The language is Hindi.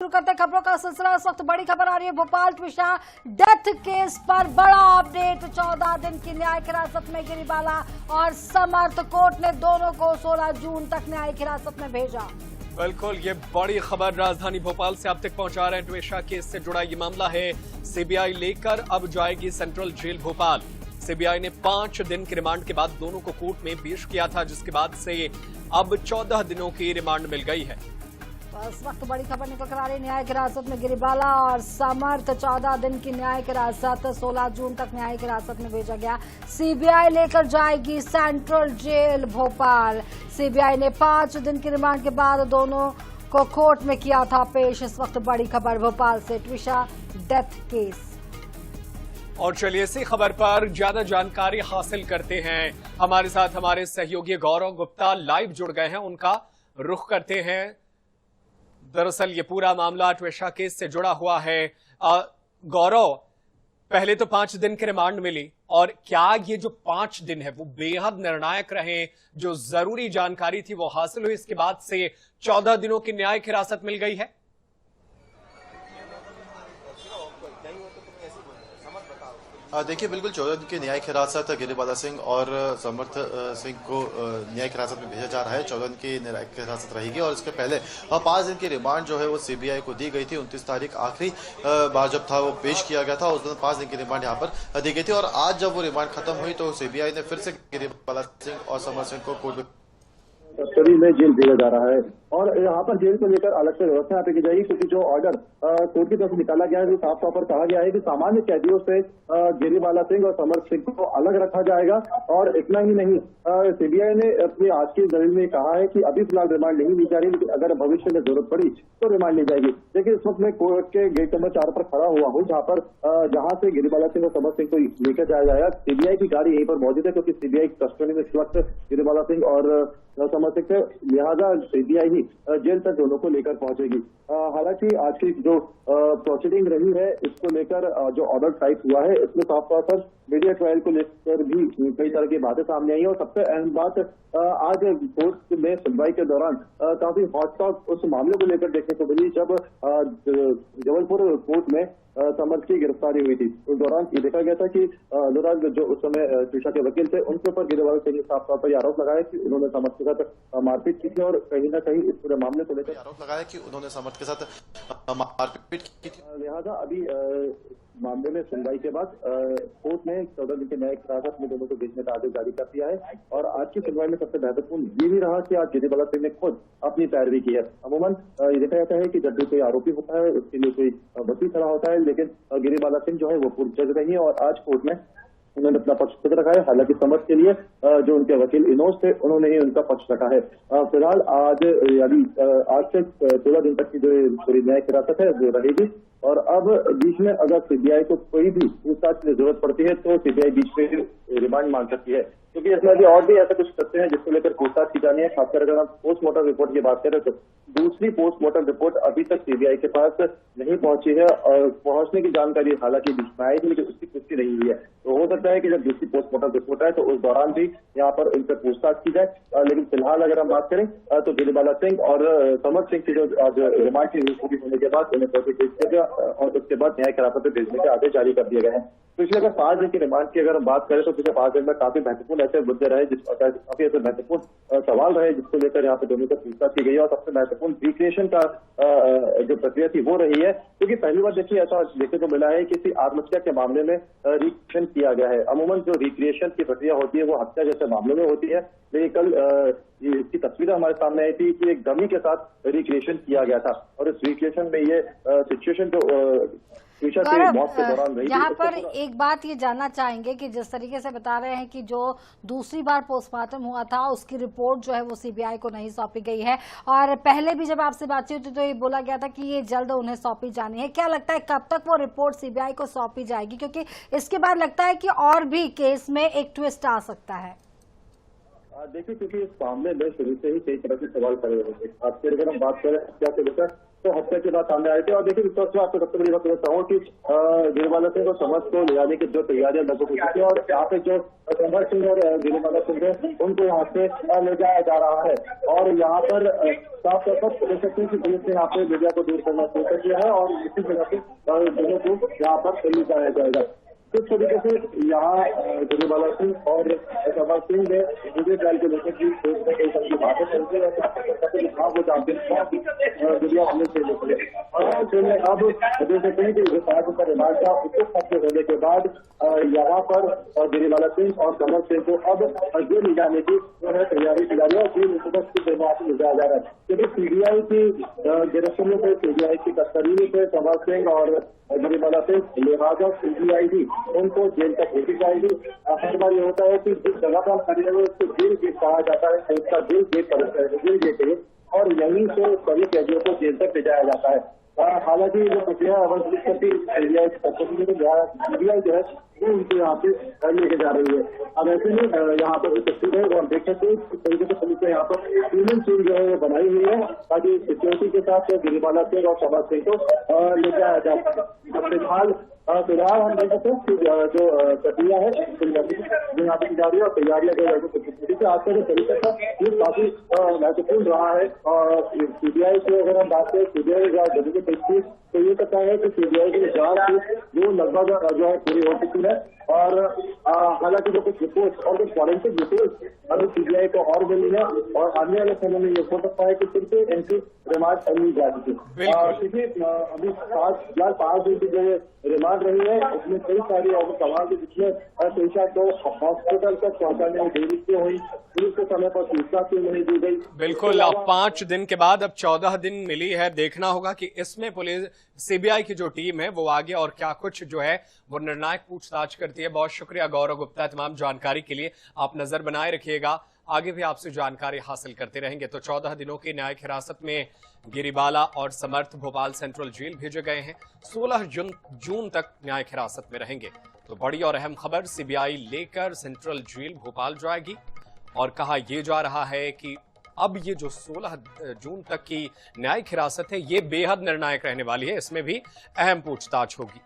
शुरू करते खबरों का सिलसिला। इस वक्त बड़ी खबर आ रही है भोपाल ट्विशा डेथ केस पर बड़ा अपडेट। 14 दिन की न्यायिक हिरासत में गिरिबाला और समर्थ। कोर्ट ने दोनों को 16 जून तक न्यायिक हिरासत में भेजा। बिल्कुल, ये बड़ी खबर राजधानी भोपाल से आप तक पहुंचा रहे हैं। ट्विशा केस से जुड़ा ये मामला है। सीबीआई लेकर अब जाएगी सेंट्रल जेल भोपाल। सीबीआई ने 5 दिन के रिमांड के बाद दोनों को कोर्ट में पेश किया था, जिसके बाद से अब 14 दिनों की रिमांड मिल गई है। इस वक्त बड़ी खबर निकल कर आ रही है न्यायिक हिरासत में गिरिबाला और समर्थ। 14 दिन की न्यायिक हिरासत, 16 जून तक न्यायिक हिरासत में भेजा गया। सीबीआई लेकर जाएगी सेंट्रल जेल भोपाल। सीबीआई ने 5 दिन की रिमांड के बाद दोनों को कोर्ट में किया था पेश। इस वक्त बड़ी खबर भोपाल से ट्विशा डेथ केस। और चलिए इसी खबर पर ज्यादा जानकारी हासिल करते हैं। हमारे साथ हमारे सहयोगी गौरव गुप्ता लाइव जुड़ गए हैं, उनका रुख करते हैं। दरअसल ये पूरा मामला ट्विशा केस से जुड़ा हुआ है। गौरव, पहले तो 5 दिन की रिमांड मिली, और क्या ये जो 5 दिन है वो बेहद निर्णायक रहे? जो जरूरी जानकारी थी वो हासिल हुई, इसके बाद से 14 दिनों की न्यायिक हिरासत मिल गई है। देखिए, बिल्कुल 14 दिन की न्यायिक हिरासत गिरिबाला सिंह और समर्थ सिंह को न्यायिक हिरासत में भेजा जा रहा है। 14 दिन की न्यायिक हिरासत रहेगी और इसके पहले 5 दिन की रिमांड जो है वो सीबीआई को दी गई थी। 29 तारीख आखिरी बार जब था वो पेश किया गया था, उस दिन 5 दिन की रिमांड यहाँ पर दी गई थी। और आज जब वो रिमांड खत्म हुई तो सीबीआई ने फिर से गिरिबाला सिंह और समर्थ सिंह को कोर्ट कस्टडी में जेल भेजा जा रहा है। और यहाँ पर जेल को लेकर अलग से व्यवस्था यहाँ पे की जाएगी, क्योंकि जो ऑर्डर कोर्ट की तरफ से निकाला गया है, साफ तौर पर कहा गया है कि सामान्य कैदियों से गिरिबाला सिंह और समर्थ सिंह को अलग रखा जाएगा। और इतना ही नहीं, सीबीआई ने अपनी आज की दलील में कहा है कि अभी फिलहाल रिमांड नहीं ली जा रही, लेकिन अगर भविष्य में जरूरत पड़ी तो रिमांड ली जाएगी। देखिए, इस वक्त मैं कोर्ट के गेट नंबर 4 पर खड़ा हुआ हूँ, जहाँ से गिरिबाला सिंह और समर्थ सिंह को लेकर जाया जाएगा। सीबीआई की गाड़ी यहीं पर मौजूद है, क्योंकि सीबीआई कस्टडी में इस वक्त गिरिबाला सिंह और समर्थ सिंह से, लिहाजा सीबीआई ही जेल तक दोनों को लेकर पहुंचेगी। हालांकि आज की जो प्रोसीडिंग रही है, इसको लेकर जो ऑर्डर टाइप हुआ है, इसमें साफ तौर पर मीडिया ट्रायल को लेकर भी कई तरह की बातें सामने आई है। और सबसे अहम बात, आज कोर्ट में सुनवाई के दौरान काफी हॉट टॉक उस मामले को लेकर देखने को मिली, जब जबलपुर कोर्ट में समर्थ की गिरफ्तारी हुई थी। उस दौरान ये देखा गया था कि अनुराग, जो उस समय ट्विशा के वकील थे, उनके ऊपर गिरिबाला सिंह ने साफ तौर पर आरोप लगाया कि उन्होंने समर्थ के साथ मारपीट की थी। और कहीं ना कहीं इस पूरे मामले को लेकर आरोप लगाया कि उन्होंने समर्थ के साथ मारपीट की थी। लिहाजा अभी मामले में सुनवाई के बाद कोर्ट ने 14 दिन के न्यायिक हिरासत में दोनों को भेजने का आदेश जारी कर दिया है। और आज की सुनवाई में सबसे महत्वपूर्ण ये भी रहा कि आज गिरिबाला सिंह ने खुद अपनी पैरवी की है। अमूमन ये देखा जाता है कि जब भी कोई आरोपी होता है उसके लिए कोई वकील खड़ा होता है, लेकिन गिरिबाला सिंह जो है वो पूर्व जज रही है और आज कोर्ट में उन्होंने अपना पक्ष खुद रखा है। हालांकि समर्थ के लिए जो उनके वकील इनोज थे, उन्होंने ही उनका पक्ष रखा है। फिलहाल आज यानी आज से 16 दिन तक की जो पूरी न्यायिक हिरासत है वो रहेगी। और अब बीच में अगर सीबीआई को कोई भी पूछताछ की जरूरत पड़ती है तो सीबीआई बीच में रिमांड मांग सकती है, क्योंकि इसमें अभी और भी ऐसा कुछ तथ्य हैं जिसको लेकर पूछताछ की जानी है। खासकर अगर हम पोस्टमार्टम रिपोर्ट की बात करें तो दूसरी पोस्टमार्टम रिपोर्ट अभी तक सीबीआई के पास नहीं पहुंची है, और पहुंचने की जानकारी हालांकि बीच में आई थी, लेकिन उसकी पुष्टि नहीं हुई है। तो हो सकता है कि जब दूसरी पोस्टमार्टम रिपोर्ट आए तो उस दौरान भी यहाँ पर उनसे पूछताछ की जाए। लेकिन फिलहाल अगर हम बात करें तो गिरिबाला सिंह और समर्थ सिंह की जो आज रिमांड की पूरी होने के बाद उन्हें कोर्ट भेज दिया गया और उसके बाद न्यायिक हिरासत में भेजने के आदेश जारी कर दिए गए हैं। पिछले अगर 5 दिन की रिमांड की अगर हम बात करें तो पिछले 5 दिन में काफी महत्वपूर्ण ऐसे मुद्दे रहे, काफी ऐसे महत्वपूर्ण सवाल रहे जिसको लेकर यहाँ पे दोनों को पूछताछ की गई है। और सबसे महत्वपूर्ण रिक्रिएशन का जो प्रक्रिया थी वो रही है, क्योंकि पहली बार देखिए ऐसा देखने को मिला है कि किसी आत्महत्या के मामले में रिक्रिएशन किया गया है। अमूमन जो रिक्रिएशन की प्रक्रिया होती है वो हत्या जैसे मामलों में होती है, लेकिन कल इसकी तस्वीरें हमारे सामने आई थी कि एक डमी के साथ रिक्रिएशन किया गया था। और इस रिक्रिएशन में ये सिचुएशन जो यहाँ पर एक बात ये जानना चाहेंगे कि जिस तरीके से बता रहे हैं कि जो दूसरी बार पोस्टमार्टम हुआ था उसकी रिपोर्ट जो है वो सीबीआई को नहीं सौंपी गई है, और पहले भी जब आपसे बातचीत हुई तो ये बोला गया था कि ये जल्द उन्हें सौंपी जानी है। क्या लगता है कब तक वो रिपोर्ट सीबीआई को सौंपी जाएगी, क्योंकि इसके बाद लगता है कि और भी केस में एक ट्विस्ट आ सकता है? देखिए, क्योंकि इस मामले में शुरू से ही कई तरह के सवाल खड़े हुए थे। आपसे अगर हम बात करें क्या तो हफ्ते के बाद सामने आए थे। और देखिए, इस वक्त आपको सबसे बड़ी बात बताता हूँ कि गिरिबाला सिंह को समर्थ को ले जाने की जो तैयारियां लगभग हो चुकी है और यहाँ पे जो समर्थ सिंह और गिरिबाला सिंह है उनको यहाँ से ले जाया जा रहा है। और यहाँ पर साफ तौर पर देख सकते हैं कि पुलिस ने यहाँ पे मीडिया को दूर करना शुरू कर दिया है और इसी जगह से दोनों को यहाँ पर ले जाया जाएगा। किस तरीके से यहाँ गिरिबाला सिंह और समर्थ सिंह ने वीडियो ट्रायल को लेकर की कई सारी बातें चलती है वो जानते हैं मीडिया हमने से निकले और फिर अब देख सकते हैं कि विभाग का रिमांड का उचित खत्म होने के बाद यहाँ पर गिरिबाला सिंह और समर्थ सिंह को अब जेल ले जाने की जो है तैयारी की जा रही है और जेल से ले जाया जा रहा है। क्योंकि सीबीआई की गिरफ्त में थे, सीबीआई की कस्टडी में थे समर्थ सिंह और गिरिबाला सिंह, लिहाजा सीबीआई भी उनको जेल तक भेजी जाएगी। हर बार ये होता है कि जिस जगह पर हम खड़े हुए उसको जेल गेट कहा जाता है, उसका जेल गेट जेल गेट है और यहीं से सभी कैदियों को जेल तक ले जाया जाता है। हालांकि जो प्रक्रिया अवर पुलिस करती सीबीआई जो है वो उनको यहाँ पे लेके जा रही है। अब ऐसे में यहाँ पर जो तस्वीर है वो हम देख सकते हैं किस तरीके से पुलिस ने यहाँ पर ह्यूमन चेन जो है वो बनाई हुई है ताकि सिक्योरिटी के साथ गिरिबाला सिंह और समर्थ सिंह को ले जाया जा सके। फिलहाल हम देख सकते हैं कि जो प्रक्रिया है जो यहाँ पे की जा रही है और तैयारियां जो है आज का जो तरीका था ये काफी महत्वपूर्ण रहा है। और सीबीआई की अगर हम बात करें, सीबीआई जब पेश तो ये कहता है कि सीबीआई की जांच वो लगभग जो है पूरी हो चुकी है और हालांकि जो कुछ रिपोर्ट और कुछ फॉरेंसिक डिटेल्स अभी सीबीआई को और मिली है और आने वाले समय में ये हो सकता है कि फिर से इनकी रिमांड ली जा सके। क्योंकि अभी 5 दिन की जो रिमांड रही है उसमें कई सारी और सवाल जिसमें पेशा को हॉस्पिटल तक पहुंचाने में देरी क्यों हुई, पुलिस को समय पर सूचना क्यों नहीं दी गई। बिल्कुल, अब 5 दिन के बाद अब 14 दिन मिली है। देखना होगा कि इसमें पुलिस सीबीआई की जो टीम है वो आगे और क्या कुछ जो है वो निर्णायक पूछताछ करती है। बहुत शुक्रिया गौरव गुप्ता, तमाम जानकारी के लिए। आप नजर बनाए रखिएगा, आगे भी आपसे जानकारी हासिल करते रहेंगे। तो 14 दिनों की न्यायिक हिरासत में गिरिबाला और समर्थ भोपाल सेंट्रल जेल भेजे गए हैं। 16 जून तक न्यायिक हिरासत में रहेंगे। तो बड़ी और अहम खबर, सीबीआई लेकर सेंट्रल जेल भोपाल जाएगी और कहा यह जा रहा है कि अब ये जो 16 जून तक की न्यायिक हिरासत है ये बेहद निर्णायक रहने वाली है। इसमें भी अहम पूछताछ होगी।